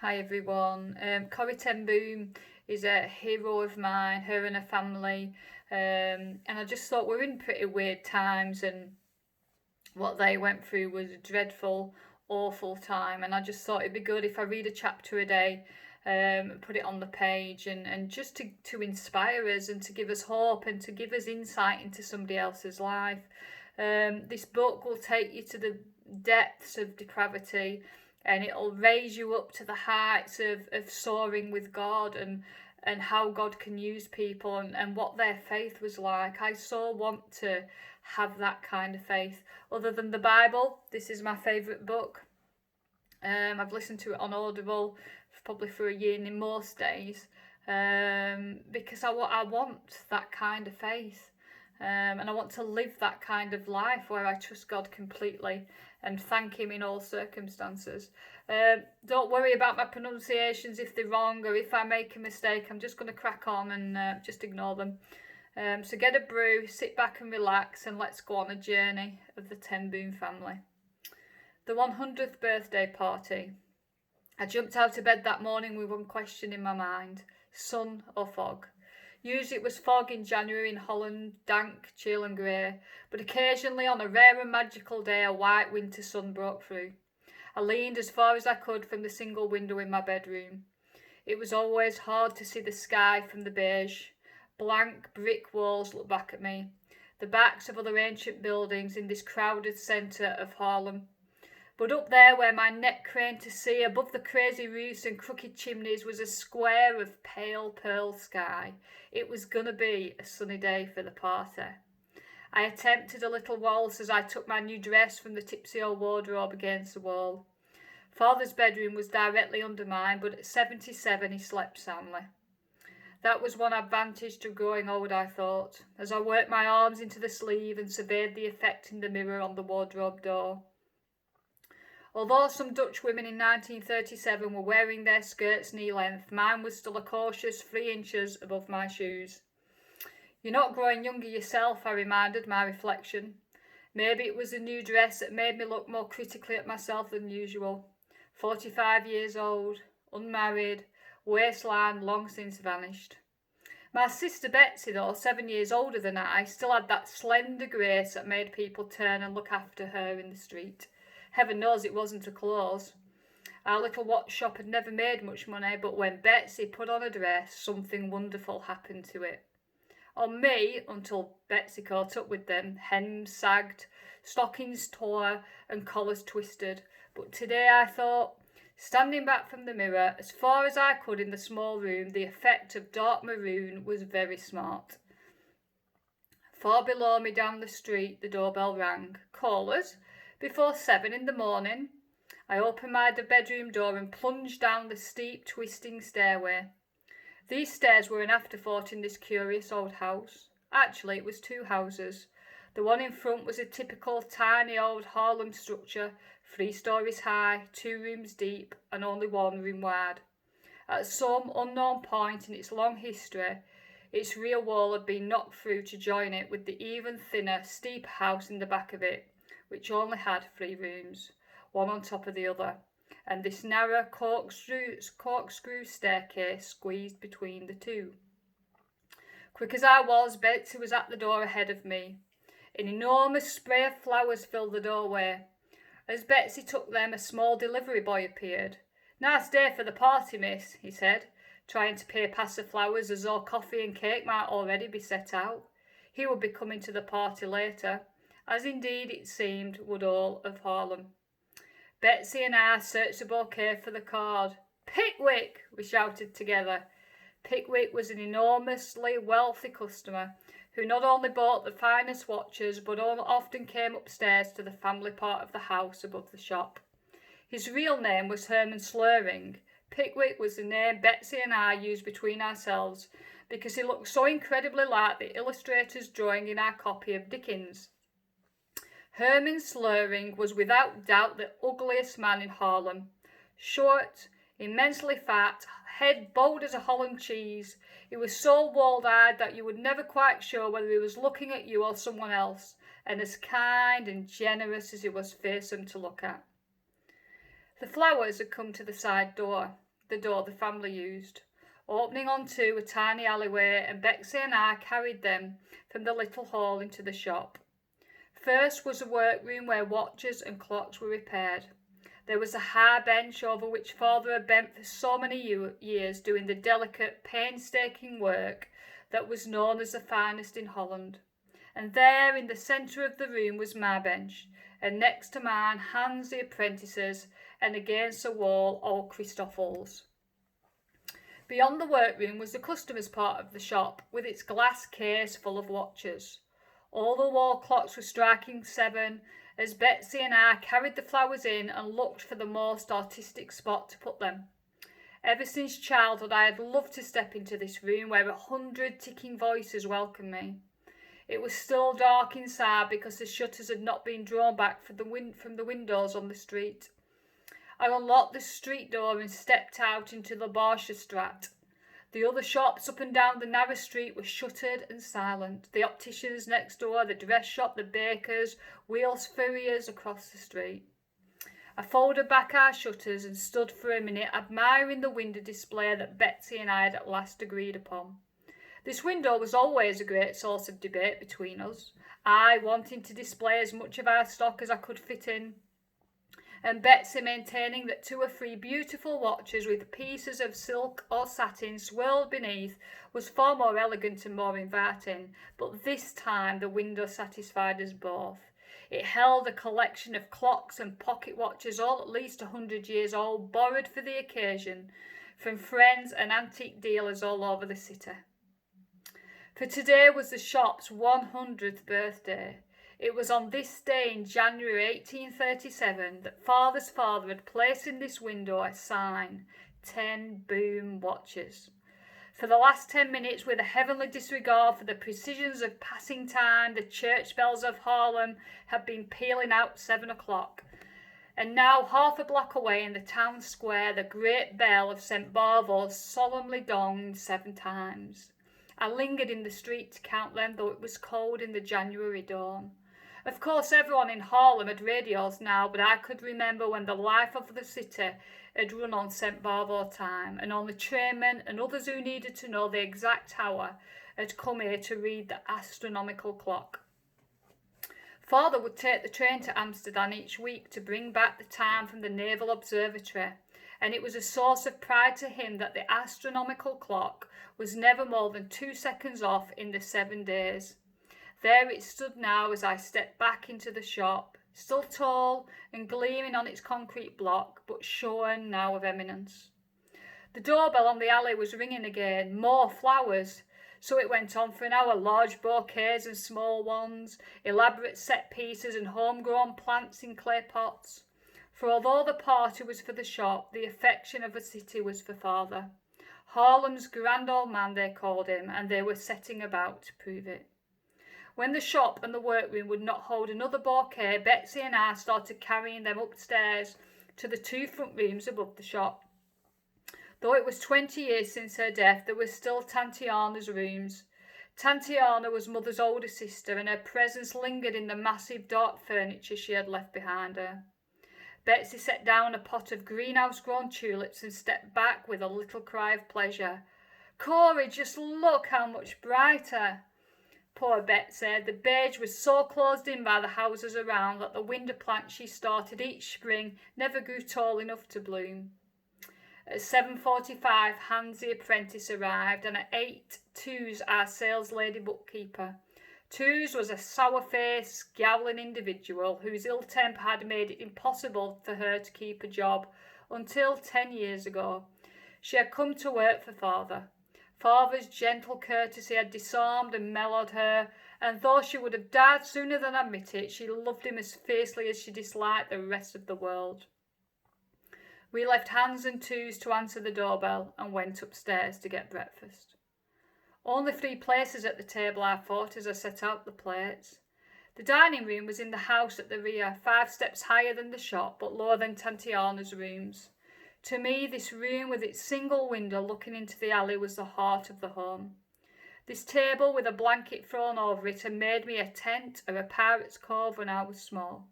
Hi everyone. Corrie Ten Boom is a hero of mine, her and her family. And I just thought we're in pretty weird times, and what they went through was a dreadful, awful time. And I just thought it'd be good if I read a chapter a day, put it on the page, and just to inspire us and to give us hope and to give us insight into somebody else's life. This book will take you to the depths of depravity, and it'll raise you up to the heights of soaring with God, and how God can use people, and what their faith was like. I so want to have that kind of faith. Other than the Bible, this is my favourite book. I've listened to it on Audible probably for a year in most days, because I want that kind of faith. And I want to live that kind of life where I trust God completely and thank Him in all circumstances. Don't worry about my pronunciations if they're wrong or if I make a mistake. I'm just going to crack on and just ignore them. So get a brew, sit back and relax, and let's go on a journey of the Ten Boom family. The 100th birthday party. I jumped out of bed that morning with one question in my mind: sun or fog? Usually it was fog in January in Holland, dank, chill and grey, but occasionally on a rare and magical day a white winter sun broke through. I leaned as far as I could from the single window in my bedroom. It was always hard to see the sky from the beige. Blank brick walls looked back at me, the backs of other ancient buildings in this crowded centre of Harlem. But up there where my neck craned to see, above the crazy roofs and crooked chimneys, was a square of pale pearl sky. It was gonna be a sunny day for the party. I attempted a little waltz as I took my new dress from the tipsy old wardrobe against the wall. Father's bedroom was directly under mine, but at 77 he slept soundly. That was one advantage to growing old, I thought, as I worked my arms into the sleeve and surveyed the effect in the mirror on the wardrobe door. Although some Dutch women in 1937 were wearing their skirts knee-length, mine was still a cautious 3 inches above my shoes. You're not growing younger yourself, I reminded my reflection. Maybe it was the new dress that made me look more critically at myself than usual. 45 years old, unmarried, waistline long since vanished. My sister Betsy, though 7 years older than I, still had that slender grace that made people turn and look after her in the street. Heaven knows it wasn't her clothes. Our little watch shop had never made much money, but when Betsy put on a dress, something wonderful happened to it. On me, until Betsy caught up with them, hems sagged, stockings tore, and collars twisted. But today I thought, standing back from the mirror, as far as I could in the small room, the effect of dark maroon was very smart. Far below me down the street, the doorbell rang. Callers? Before 7 in the morning? I opened my bedroom door and plunged down the steep, twisting stairway. These stairs were an afterthought in this curious old house. Actually, it was 2 houses. The one in front was a typical tiny old Harlem structure, 3 stories high, 2 rooms deep, and only 1 room wide. At some unknown point in its long history, its rear wall had been knocked through to join it with the even thinner, steeper house in the back of it, which only had 3 rooms, one on top of the other, and this narrow corkscrew staircase squeezed between the 2. Quick as I was, Betsy was at the door ahead of me. An enormous spray of flowers filled the doorway. As Betsy took them, a small delivery boy appeared. "Nice day for the party, miss," he said, trying to peer past the flowers as though coffee and cake might already be set out. He would be coming to the party later, as indeed it seemed would all of Harlem. Betsy and I searched the bouquet for the card. "Pickwick!" we shouted together. Pickwick was an enormously wealthy customer who not only bought the finest watches but often came upstairs to the family part of the house above the shop. His real name was Herman Slurring. Pickwick was the name Betsy and I used between ourselves because he looked so incredibly like the illustrator's drawing in our copy of Dickens. Herman Slurring was without doubt the ugliest man in Harlem. Short, immensely fat, head bold as a Holland cheese. He was so walled-eyed that you were never quite sure whether he was looking at you or someone else, and as kind and generous as he was fearsome to look at. The flowers had come to the side door. the door the family used, opening onto a tiny alleyway, and Betsy and I carried them from the little hall into the shop. First was a workroom where watches and clocks were repaired. There was a high bench over which Father had bent for so many years doing the delicate, painstaking work that was known as the finest in Holland. And there in the centre of the room was my bench, and next to mine Hans the apprentice's, and against the wall old Christophel's. Beyond the workroom was the customers' part of the shop, with its glass case full of watches. All the wall clocks were striking 7 as Betsy and I carried the flowers in and looked for the most artistic spot to put them. Ever since childhood I had loved to step into this room where 100 ticking voices welcomed me. It was still dark inside because the shutters had not been drawn back from the windows on the street. I unlocked the street door and stepped out into the Borcherstraat. The other shops up and down the narrow street were shuttered and silent. The opticians next door, the dress shop, the bakers, wheels furriers across the street. I folded back our shutters and stood for a minute admiring the window display that Betsy and I had at last agreed upon. This window was always a great source of debate between us, I wanting to display as much of our stock as I could fit in, and Betsy maintaining that 2 or 3 beautiful watches with pieces of silk or satin swirled beneath was far more elegant and more inviting, but this time the window satisfied us both. It held a collection of clocks and pocket watches, all at least 100 years old, borrowed for the occasion from friends and antique dealers all over the city. For today was the shop's 100th birthday. It was on this day in January 1837 that Father's father had placed in this window a sign, 10 Boom watches. For the last 10 minutes, with a heavenly disregard for the precisions of passing time, the church bells of Haarlem had been pealing out 7 o'clock. And now, half a block away in the town square, the great bell of St. Bavo's solemnly donged 7 times. I lingered in the street to count them, though it was cold in the January dawn. Of course, everyone in Haarlem had radios now, but I could remember when the life of the city had run on St. Bavo time, and only trainmen and others who needed to know the exact hour had come here to read the astronomical clock. Father would take the train to Amsterdam each week to bring back the time from the Naval Observatory, and it was a source of pride to him that the astronomical clock was never more than 2 seconds off in the 7 days. There it stood now as I stepped back into the shop, still tall and gleaming on its concrete block, but shorn now of eminence. The doorbell on the alley was ringing again, more flowers. So it went on for an hour, large bouquets and small ones, elaborate set pieces and homegrown plants in clay pots. For although the party was for the shop, the affection of the city was for Father. Haarlem's grand old man, they called him, and they were setting about to prove it. When the shop and the workroom would not hold another bouquet, Betsy and I started carrying them upstairs to the 2 front rooms above the shop. Though it was 20 years since her death, there was still Tantiana's rooms. Tantiana was Mother's older sister, and her presence lingered in the massive dark furniture she had left behind her. Betsy set down a pot of greenhouse-grown tulips and stepped back with a little cry of pleasure. "Corrie, just look how much brighter!" Poor Betsy, the beige was so closed in by the houses around that the window plants she started each spring never grew tall enough to bloom. At 7:45, Hans the apprentice arrived, and at 8, Toos, our sales lady bookkeeper. Toos was a sour-faced, scowling individual whose ill temper had made it impossible for her to keep a job until 10 years ago. She had come to work for Father. Father's gentle courtesy had disarmed and mellowed her, and though she would have died sooner than admit it, she loved him as fiercely as she disliked the rest of the world. We left Hans and Toos to answer the doorbell and went upstairs to get breakfast. Only 3 places at the table, I thought, as I set out the plates. The dining room was in the house at the rear, 5 steps higher than the shop, but lower than Tantiana's rooms. To me, this room with its single window looking into the alley was the heart of the home. This table with a blanket thrown over it had made me a tent or a pirate's cove when I was small.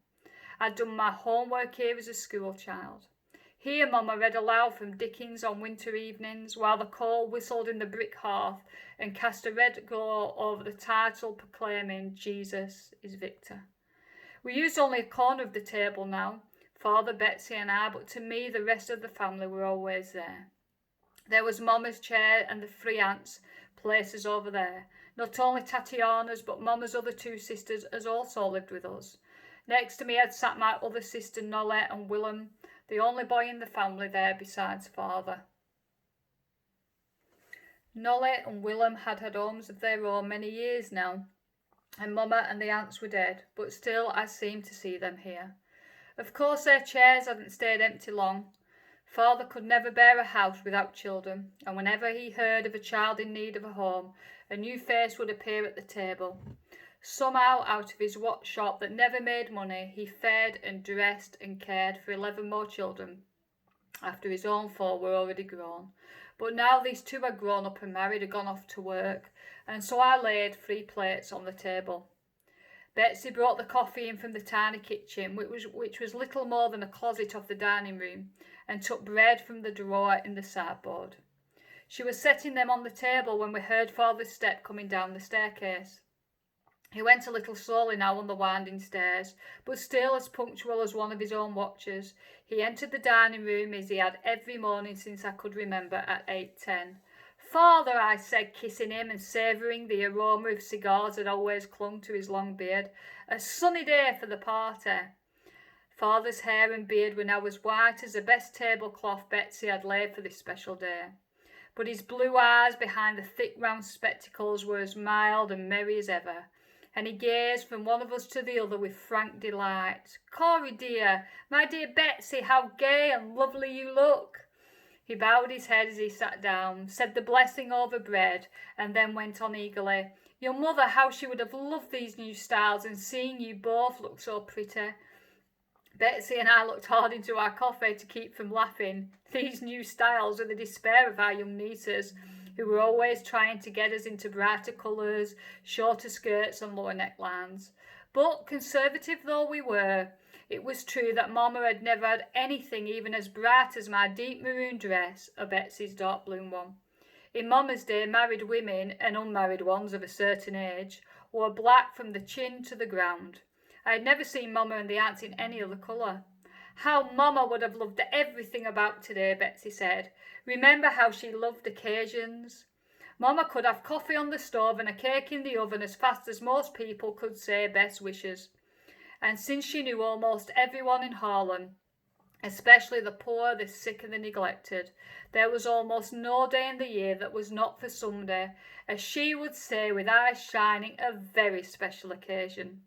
I'd done my homework here as a school child. Here Mama read aloud from Dickens on winter evenings, while the coal whistled in the brick hearth and cast a red glow over the title proclaiming Jesus is Victor. We used only a corner of the table now, Father, Betsy and I, but to me the rest of the family were always there. There was Mama's chair and the three aunts' places over there. Not only Tatiana's, but Mama's other two sisters has also lived with us. Next to me had sat my other sister Nolette and Willem, the only boy in the family there besides Father. Nolette and Willem had homes of their own many years now, and Mama and the aunts were dead, but still I seemed to see them here. Of course their chairs hadn't stayed empty long. Father could never bear a house without children, and whenever he heard of a child in need of a home, a new face would appear at the table. Somehow, out of his watch shop that never made money, he fed and dressed and cared for 11 more children, after his own 4 were already grown. But now these 2 had grown up and married and gone off to work, and so I laid 3 plates on the table. Betsy brought the coffee in from the tiny kitchen, which was little more than a closet off the dining room, and took bread from the drawer in the sideboard. She was setting them on the table when we heard Father's step coming down the staircase. He went a little slowly now on the winding stairs, but still as punctual as one of his own watchers. He entered the dining room as he had every morning since I could remember at 8:10. "Father," I said, kissing him and savouring the aroma of cigars that always clung to his long beard. "A sunny day for the party." Father's hair and beard were now as white as the best tablecloth Betsy had laid for this special day, but his blue eyes behind the thick round spectacles were as mild and merry as ever, and he gazed from one of us to the other with frank delight. "Corrie dear, my dear Betsy, how gay and lovely you look." He bowed his head as he sat down, said the blessing over bread, and then went on eagerly, "Your mother, how she would have loved these new styles, and seeing you both look so pretty." Betsy and I looked hard into our coffee to keep from laughing. These new styles were the despair of our young nieces, who were always trying to get us into brighter colours, shorter skirts and lower necklines. But conservative though we were, it was true that Mama had never had anything even as bright as my deep maroon dress or Betsy's dark blue one. In Mama's day, married women, and unmarried ones of a certain age, wore black from the chin to the ground. I had never seen Mama and the aunts in any other colour. "How Mama would have loved everything about today," Betsy said. "Remember how she loved occasions." Mama could have coffee on the stove and a cake in the oven as fast as most people could say best wishes. And since she knew almost everyone in Harlem, especially the poor, the sick and the neglected, there was almost no day in the year that was not for Sunday, as she would say with eyes shining, a very special occasion.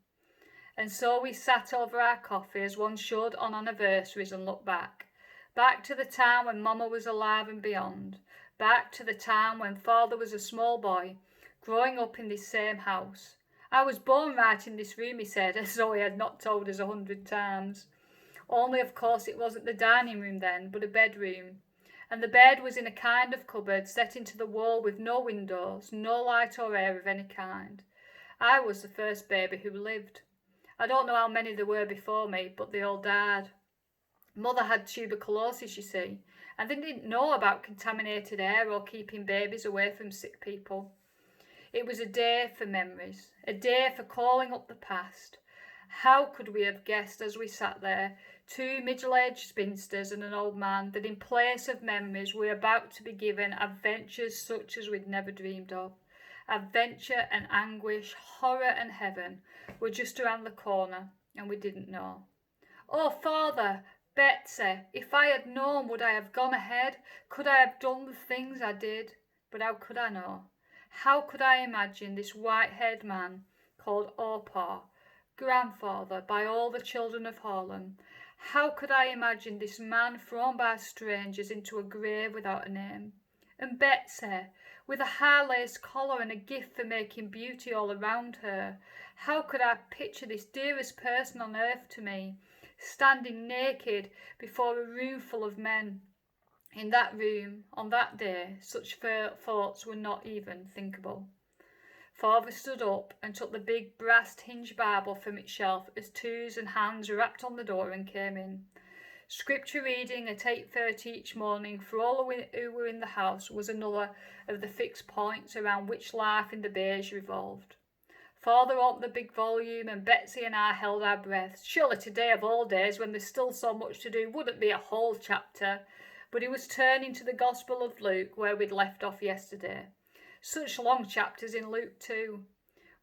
And so we sat over our coffee as one should on anniversaries and looked back. Back to the time when Mama was alive and beyond. Back to the time when Father was a small boy, growing up in this same house. "I was born right in this room," he said, as though he had not told us 100 times. Only, of course, it wasn't the dining room then, but a bedroom. And the bed was in a kind of cupboard set into the wall with no windows, no light or air of any kind. I was the first baby who lived. I don't know how many there were before me, but they all died. Mother had tuberculosis, you see, and they didn't know about contaminated air or keeping babies away from sick people. It was a day for memories, a day for calling up the past. How could we have guessed as we sat there, 2 middle-aged spinsters and an old man, that in place of memories we were about to be given adventures such as we'd never dreamed of. Adventure and anguish, horror and heaven were just around the corner, and we didn't know. "Oh, Father, Betsy, if I had known, would I have gone ahead? Could I have done the things I did? But how could I know? How could I imagine this white-haired man called Opa, grandfather by all the children of Harlem? How could I imagine this man thrown by strangers into a grave without a name? And Betsy, with a high-laced collar and a gift for making beauty all around her. How could I picture this dearest person on earth to me, standing naked before a room full of men? In that room, on that day, such thoughts were not even thinkable. Father stood up and took the big brass-hinged Bible from its shelf as twos and hands rapped on the door and came in. Scripture reading at 8:30 each morning for all who were in the house was another of the fixed points around which life in the beige revolved. Father opened the big volume and Betsy and I held our breaths. Surely today of all days, when there's still so much to do, wouldn't be a whole chapter. But he was turning to the Gospel of Luke, where we'd left off yesterday. Such long chapters in Luke too.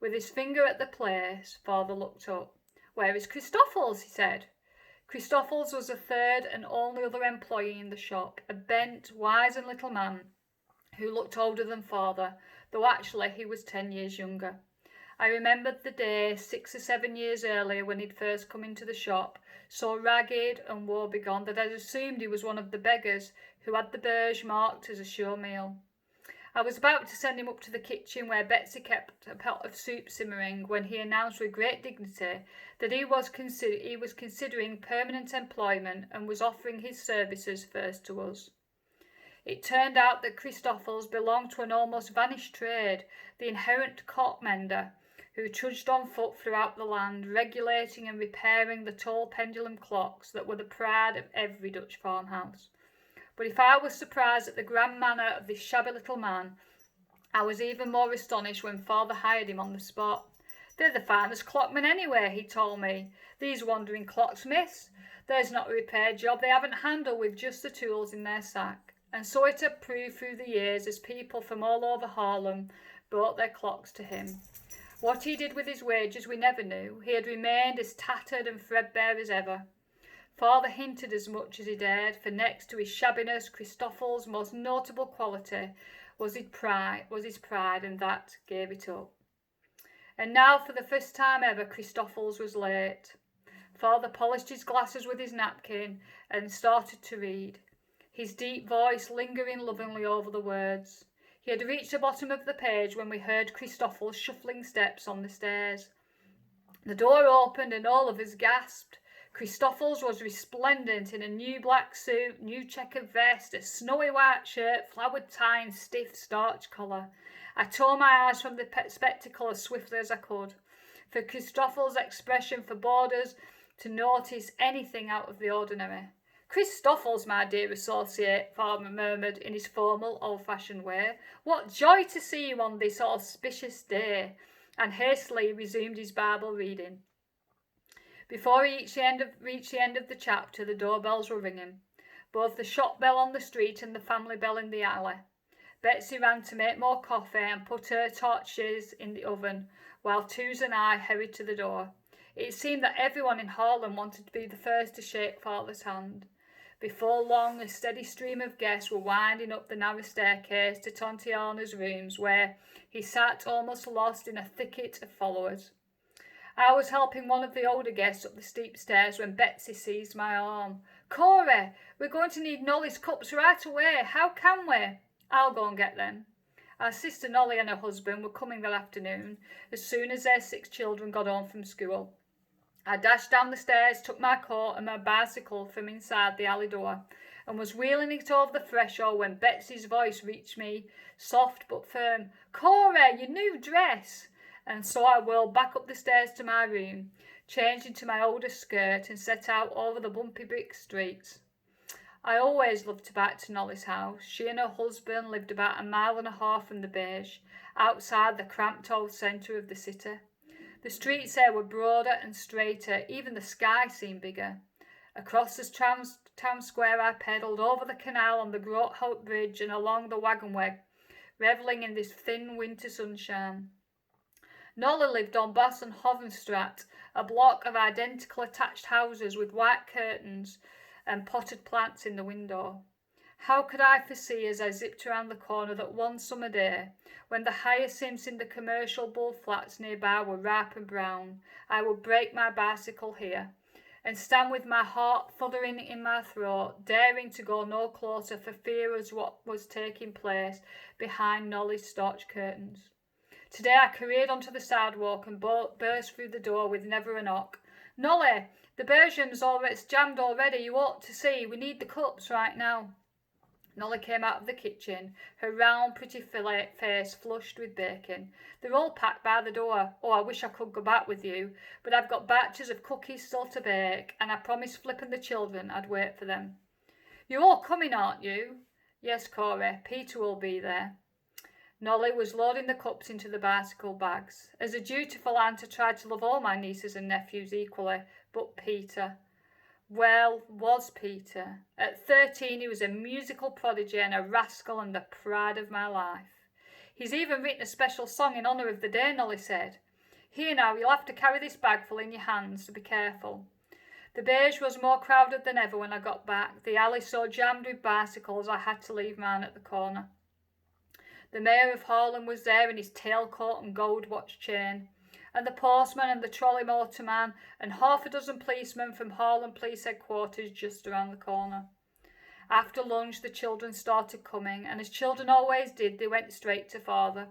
With his finger at the place, Father looked up. "Where is Christoffels?" he said. Christoffels was the third and only other employee in the shop, a bent, wizened little man who looked older than Father, though actually he was 10 years younger. I remembered the day 6 or 7 years earlier when he'd first come into the shop, so ragged and woebegone that I'd assumed he was one of the beggars who had the beige marked as a sure meal. I was about to send him up to the kitchen where Betsy kept a pot of soup simmering when he announced with great dignity that he was considering permanent employment and was offering his services first to us. It turned out that Christoffels belonged to an almost vanished trade, the inherent cock mender, who trudged on foot throughout the land, regulating and repairing the tall pendulum clocks that were the pride of every Dutch farmhouse. But if I was surprised at the grand manner of this shabby little man, I was even more astonished when Father hired him on the spot. "They're the finest clockmen anywhere," he told me. "These wandering clocksmiths. There's not a repair job they haven't handled with just the tools in their sack." And so it had proved through the years as people from all over Haarlem brought their clocks to him. What he did with his wages we never knew. He had remained as tattered and threadbare as ever. Father hinted as much as he dared, for next to his shabbiness, Christoffels' most notable quality was his pride, and that gave it up. And now, for the first time ever, Christoffels was late. Father polished his glasses with his napkin and started to read, his deep voice lingering lovingly over the words. He had reached the bottom of the page when we heard Christoffels' shuffling steps on the stairs. The door opened and all of us gasped. Christoffels was resplendent in a new black suit, new checkered vest, a snowy white shirt, flowered tie and stiff starch collar. I tore my eyes from the spectacle as swiftly as I could, for Christoffels' expression forbade us to notice anything out of the ordinary. "Christoffels, my dear associate," Father murmured in his formal, old-fashioned way. "What joy to see you on this auspicious day," and hastily resumed his Bible reading. Before he reached the end of the chapter, the doorbells were ringing, both the shop bell on the street and the family bell in the alley. Betsy ran to make more coffee and put her torches in the oven, while Tooz and I hurried to the door. It seemed that everyone in Haarlem wanted to be the first to shake Father's hand. Before long, a steady stream of guests were winding up the narrow staircase to Tontiana's rooms, where he sat almost lost in a thicket of followers. I was helping one of the older guests up the steep stairs when Betsy seized my arm. "Corrie, we're going to need Nolly's cups right away. How can we?" "I'll go and get them." Our sister Nolly and her husband were coming that afternoon, as soon as their 6 children got home from school. I dashed down the stairs, took my coat and my bicycle from inside the alley door, and was wheeling it over the threshold when Betsy's voice reached me, soft but firm. "Corrie, your new dress!" And so I whirled back up the stairs to my room, changed into my oldest skirt, and set out over the bumpy brick streets. I always loved to bike to Nolly's house. She and her husband lived about 1.5 miles from the beige, outside the cramped old centre of the city. The streets there were broader and straighter, even the sky seemed bigger. Across the town square I pedalled, over the canal on the Groothout Bridge and along the wagonweg, revelling in this thin winter sunshine. Nolly lived on Bossenhovenstraat, a block of identical attached houses with white curtains and potted plants in the window. How could I foresee as I zipped around the corner that one summer day, when the hyacinths in the commercial bull flats nearby were ripe and brown, I would break my bicycle here and stand with my heart thudding in my throat, daring to go no closer for fear of what was taking place behind Nolly's starched curtains. Today I careered onto the sidewalk and burst through the door with never a knock. "Nolly, the Belgium's jammed already, you ought to see. We need the cups right now." Nolly came out of the kitchen, her round, pretty face flushed with bacon. "They're all packed by the door. Oh, I wish I could go back with you, but I've got batches of cookies still to bake, and I promised Flip and the children I'd wait for them." "You're all coming, aren't you?" "Yes, Corrie, Peter will be there." Nolly was loading the cups into the bicycle bags. As a dutiful aunt, I tried to love all my nieces and nephews equally, but Peter... Well, was Peter. At 13 he was a musical prodigy and a rascal and the pride of my life. "He's even written a special song in honour of the day," Nolly said. "Here now, you'll have to carry this bagful in your hands, so be careful." The beige was more crowded than ever when I got back, the alley so jammed with bicycles I had to leave mine at the corner. The Mayor of Harlem was there in his tailcoat and gold watch chain, and the postman and the trolley motorman and half a dozen policemen from Harlem Police Headquarters just around the corner. After lunch the children started coming, and as children always did, they went straight to father.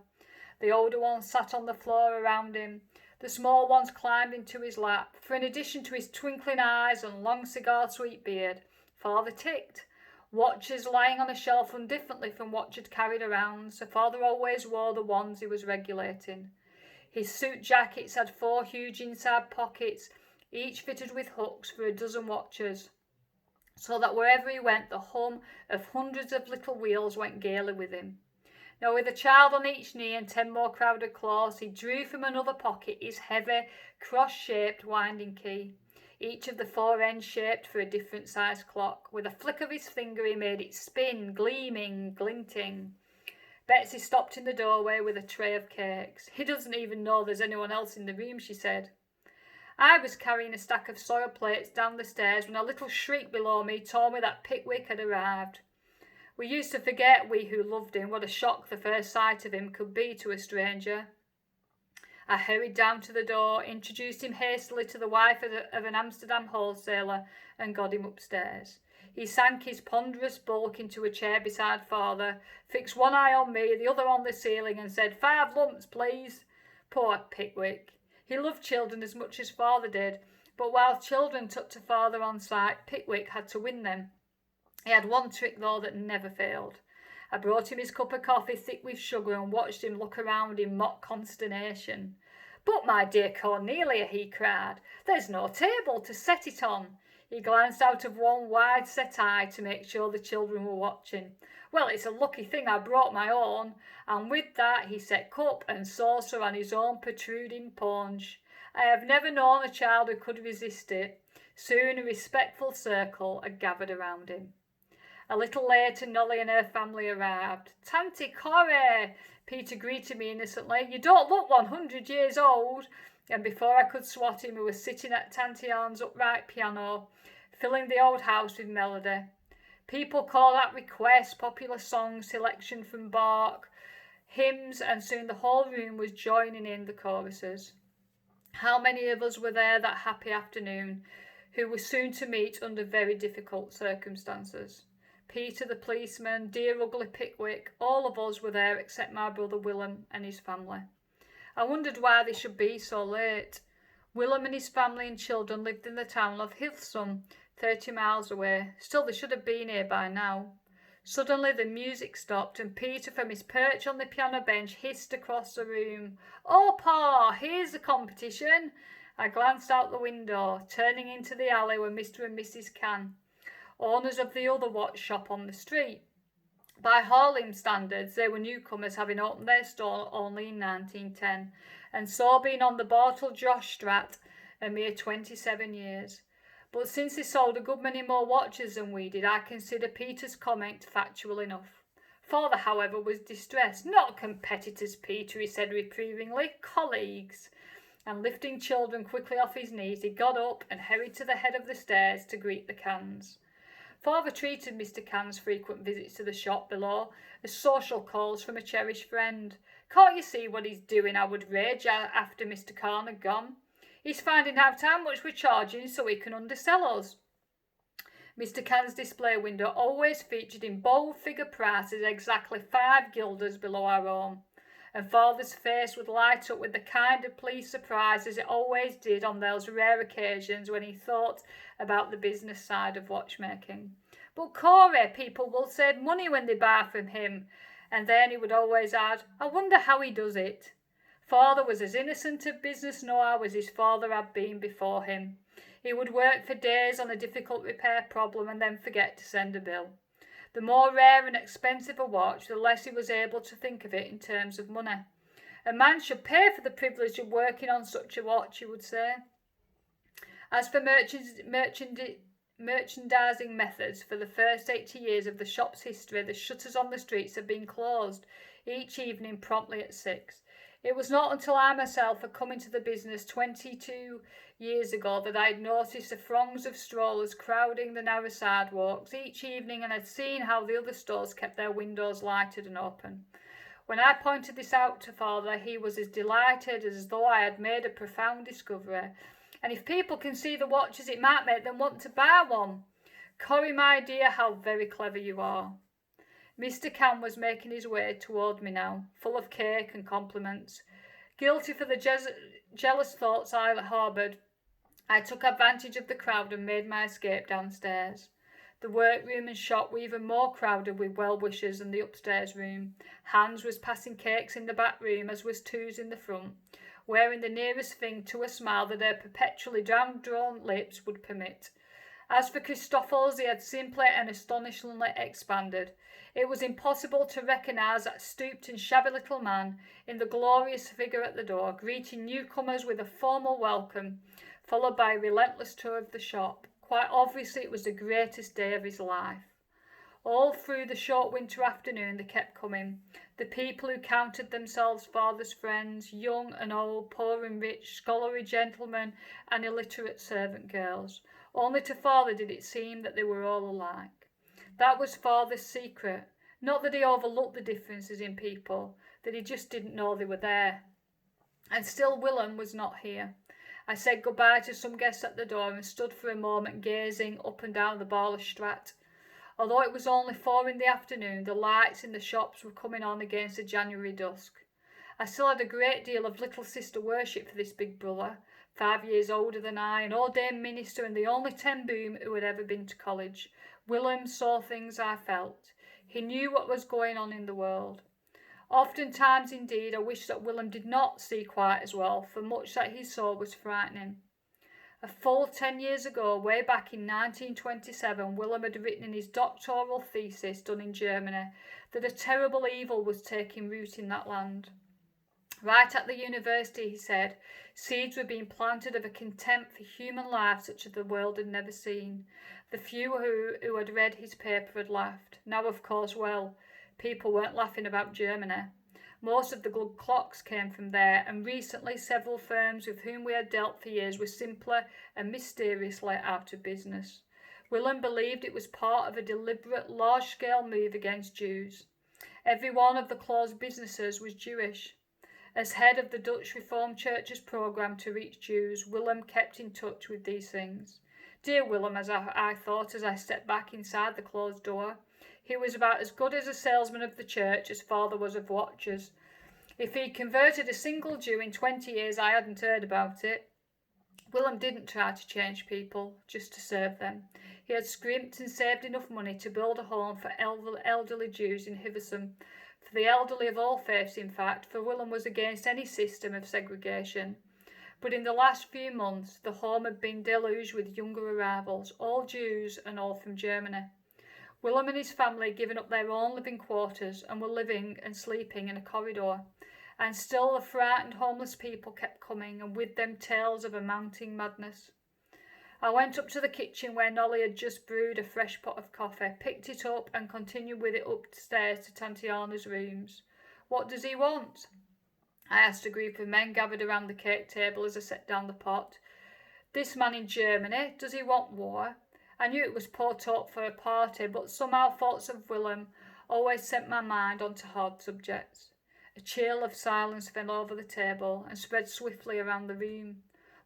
The older ones sat on the floor around him. The small ones climbed into his lap, for in addition to his twinkling eyes and long cigar-sweet beard, father ticked. Watches lying on a shelf run differently from what you'd carried around, so father always wore the ones he was regulating. His suit jackets had 4 huge inside pockets, each fitted with hooks for a dozen watches, so that wherever he went the hum of hundreds of little wheels went gaily with him. Now, with a child on each knee and 10 more crowded claws, he drew from another pocket his heavy, cross-shaped winding key, each of the 4 ends shaped for a different size clock. With a flick of his finger he made it spin, gleaming, glinting. Betsy stopped in the doorway with a tray of cakes. "He doesn't even know there's anyone else in the room," she said. I was carrying a stack of soil plates down the stairs when a little shriek below me told me that Pickwick had arrived. We used to forget, we who loved him, what a shock the first sight of him could be to a stranger. I hurried down to the door, introduced him hastily to the wife of an Amsterdam wholesaler, and got him upstairs. He sank his ponderous bulk into a chair beside father, fixed one eye on me, the other on the ceiling, and said, "5 lumps, please." Poor Pickwick. He loved children as much as father did, but while children took to father on sight, Pickwick had to win them. He had one trick, though, that never failed. I brought him his cup of coffee thick with sugar and watched him look around in mock consternation. "But, my dear Cornelia," he cried, "there's no table to set it on." He glanced out of one wide-set eye to make sure the children were watching. "Well, it's a lucky thing I brought my own." And with that he set cup and saucer on his own protruding paunch. I have never known a child who could resist it. Soon a respectful circle had gathered around him. A little later Nolly and her family arrived. "Tanti Corrie," Peter greeted me innocently. "You don't look 100 years old." And before I could swat him, he was sitting at Tanti Ann's upright piano, filling the old house with melody. People called out requests, popular songs, selection from Bach, hymns, and soon the whole room was joining in the choruses. How many of us were there that happy afternoon, who were soon to meet under very difficult circumstances? Peter the policeman, dear ugly Pickwick, all of us were there except my brother Willem and his family. I wondered why they should be so late. Willem and his family and children lived in the town of Hilversum, 30 miles away. Still, they should have been here by now. Suddenly the music stopped and Peter from his perch on the piano bench hissed across the room, "Oh, Pa, here's the competition." I glanced out the window. Turning into the alley were Mr. and Mrs. Can, owners of the other watch shop on the street. By Harlem standards, they were newcomers, having opened their store only in 1910, and so been on the Bartle Josh Strat a mere 27 years. But since they sold a good many more watches than we did, I consider Peter's comment factual enough. Father, however, was distressed. "Not competitors, Peter," he said reprovingly, "colleagues." And lifting children quickly off his knees, he got up and hurried to the head of the stairs to greet the Cans. Father treated Mr. Can's frequent visits to the shop below as social calls from a cherished friend. "Can't you see what he's doing?" I would rage after Mr. Can had gone. "He's finding out how much we're charging so he can undersell us." Mr. Can's display window always featured in bold figure prices exactly 5 guilders below our own, and father's face would light up with the kind of pleased surprise as it always did on those rare occasions when he thought about the business side of watchmaking. But Corey, people will save money when they buy from him. And then he would always add, I wonder how he does it. Father was as innocent of business know-how as his father had been before him. He would work for days on a difficult repair problem and then forget to send a bill. The more rare and expensive a watch, the less he was able to think of it in terms of money. A man should pay for the privilege of working on such a watch, he would say. As for merchandising methods, for the first 80 years of the shop's history, the shutters on the streets had been closed each evening promptly at 6. It was not until I myself had come into the business 22 years ago that I had noticed the throngs of strollers crowding the narrow sidewalks each evening and had seen how the other stores kept their windows lighted and open. When I pointed this out to father, he was as delighted as though I had made a profound discovery. And if people can see the watches, it might make them want to buy one. Corrie, my dear, how very clever you are. Mr. Cam was making his way toward me now, full of cake and compliments. Guilty for the jealous thoughts I harboured, I took advantage of the crowd and made my escape downstairs. The workroom and shop were even more crowded with well-wishers than the upstairs room. Hans was passing cakes in the back room, as was Twos in the front, wearing the nearest thing to a smile that her perpetually down-drawn lips would permit. As for Christoffels, he had simply and astonishingly expanded. It was impossible to recognise that stooped and shabby little man in the glorious figure at the door, greeting newcomers with a formal welcome, followed by a relentless tour of the shop. Quite obviously it was the greatest day of his life. All through the short winter afternoon they kept coming, the people who counted themselves father's friends, young and old, poor and rich, scholarly gentlemen and illiterate servant girls. Only to father did it seem that they were all alike. That was father's secret. Not that he overlooked the differences in people, that he just didn't know they were there. And still Willem was not here. I said goodbye to some guests at the door and stood for a moment gazing up and down the Bala Strat. Although it was only 4 in the afternoon, the lights in the shops were coming on against the January dusk. I still had a great deal of little sister worship for this big brother, 5 years older than I, an ordained minister and the only Ten Boom who had ever been to college. Willem saw things I felt. He knew what was going on in the world. Oftentimes, indeed, I wished that Willem did not see quite as well, for much that he saw was frightening. A full 10 years ago, way back in 1927, Willem had written in his doctoral thesis done in Germany that a terrible evil was taking root in that land. Right at the university, he said, seeds were being planted of a contempt for human life such as the world had never seen. The few who had read his paper had laughed. Now, of course, well, people weren't laughing about Germany. Most of the good clocks came from there, and recently several firms with whom we had dealt for years were simply and mysteriously out of business. Willem believed it was part of a deliberate, large-scale move against Jews. Every one of the closed businesses was Jewish. As head of the Dutch Reformed Church's programme to reach Jews, Willem kept in touch with these things. Dear Willem, as I thought as I stepped back inside the closed door, he was about as good as a salesman of the church as father was of watches. If he'd converted a single Jew in 20 years, I hadn't heard about it. Willem didn't try to change people, just to serve them. He had scrimped and saved enough money to build a home for elderly Jews in Hilversum, for the elderly of all faiths in fact, for Willem was against any system of segregation. But in the last few months, the home had been deluged with younger arrivals, all Jews and all from Germany. Willem and his family had given up their own living quarters and were living and sleeping in a corridor. And still the frightened homeless people kept coming, and with them tales of a mounting madness. I went up to the kitchen where Nolly had just brewed a fresh pot of coffee, picked it up and continued with it upstairs to Tatiana's rooms. What does he want? I asked a group of men gathered around the cake table as I set down the pot. This man in Germany, does he want war? I knew it was poor talk for a party, but somehow thoughts of Willem always sent my mind onto hard subjects. A chill of silence fell over the table and spread swiftly around the room.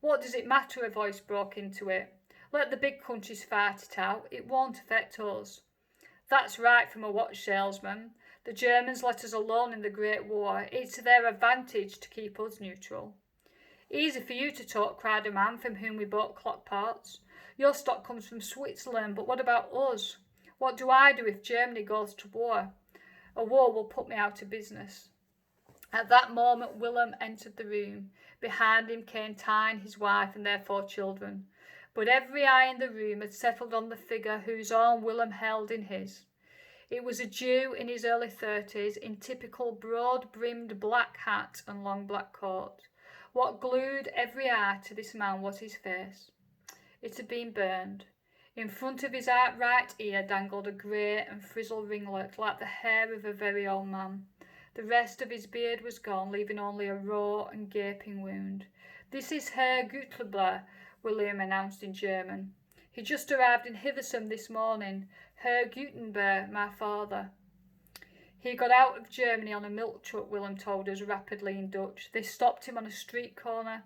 What does it matter? A voice broke into it. Let the big countries fight it out. It won't affect us. That's right from a watch salesman. The Germans let us alone in the Great War. It's to their advantage to keep us neutral. Easy for you to talk, cried a man from whom we bought clock parts. Your stock comes from Switzerland, but what about us? What do I do if Germany goes to war? A war will put me out of business. At that moment Willem entered the room. Behind him came Tyne, his wife, and their 4 children. But every eye in the room had settled on the figure whose arm Willem held in his. It was a Jew in his early 30s, in typical broad-brimmed black hat and long black coat. What glued every eye to this man was his face. It had been burned. In front of his right ear dangled a grey and frizzled ringlet like the hair of a very old man. The rest of his beard was gone, leaving only a raw and gaping wound. "This is Herr Gutlebler," William announced in German. "He just arrived in Hilversum this morning. Herr Gutenberg, my father." He got out of Germany on a milk truck, Willem told us rapidly in Dutch. They stopped him on a street corner,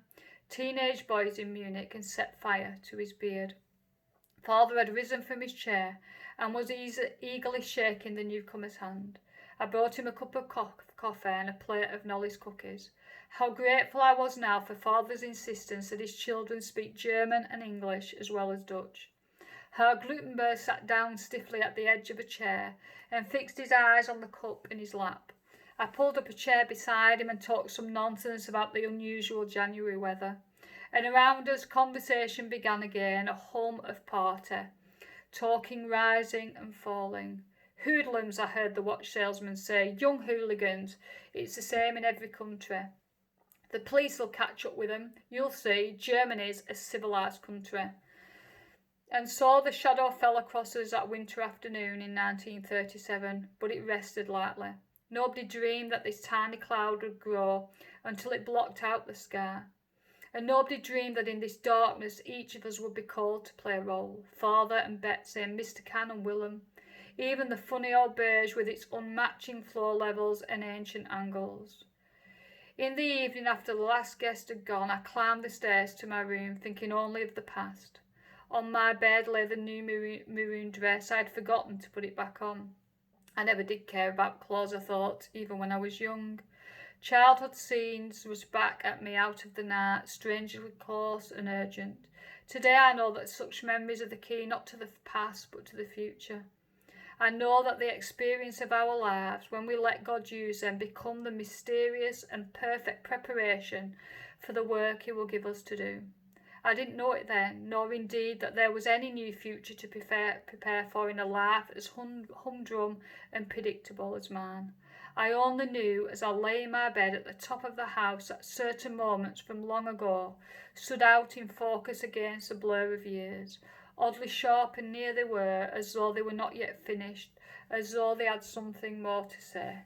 teenage boys in Munich, and set fire to his beard. Father had risen from his chair and was eagerly shaking the newcomer's hand. I brought him a cup of coffee and a plate of Nolly's cookies. How grateful I was now for Father's insistence that his children speak German and English as well as Dutch. Herr Gutenberg sat down stiffly at the edge of a chair and fixed his eyes on the cup in his lap. I pulled up a chair beside him and talked some nonsense about the unusual January weather. And around us conversation began again, a hum of party, talking rising and falling. "Hoodlums," I heard the watch salesman say. "Young hooligans. It's the same in every country. The police will catch up with them. You'll see, Germany's a civilised country." And so the shadow fell across us that winter afternoon in 1937, but it rested lightly. Nobody dreamed that this tiny cloud would grow until it blocked out the sky. And nobody dreamed that in this darkness each of us would be called to play a role. Father and Betsy and Mr. Can and Willem. Even the funny old beige with its unmatching floor levels and ancient angles. In the evening, after the last guest had gone, I climbed the stairs to my room, thinking only of the past. On my bed lay the new maroon dress. I had forgotten to put it back on. I never did care about clothes, I thought, even when I was young. Childhood scenes rushed back at me out of the night, strangely close and urgent. Today I know that such memories are the key not to the past but to the future. I know that the experience of our lives, when we let God use them, become the mysterious and perfect preparation for the work He will give us to do. I didn't know it then, nor indeed that there was any new future to prepare for in a life as humdrum and predictable as mine. I only knew as I lay in my bed at the top of the house that certain moments from long ago stood out in focus against the blur of years. Oddly sharp and near they were, as though they were not yet finished, as though they had something more to say.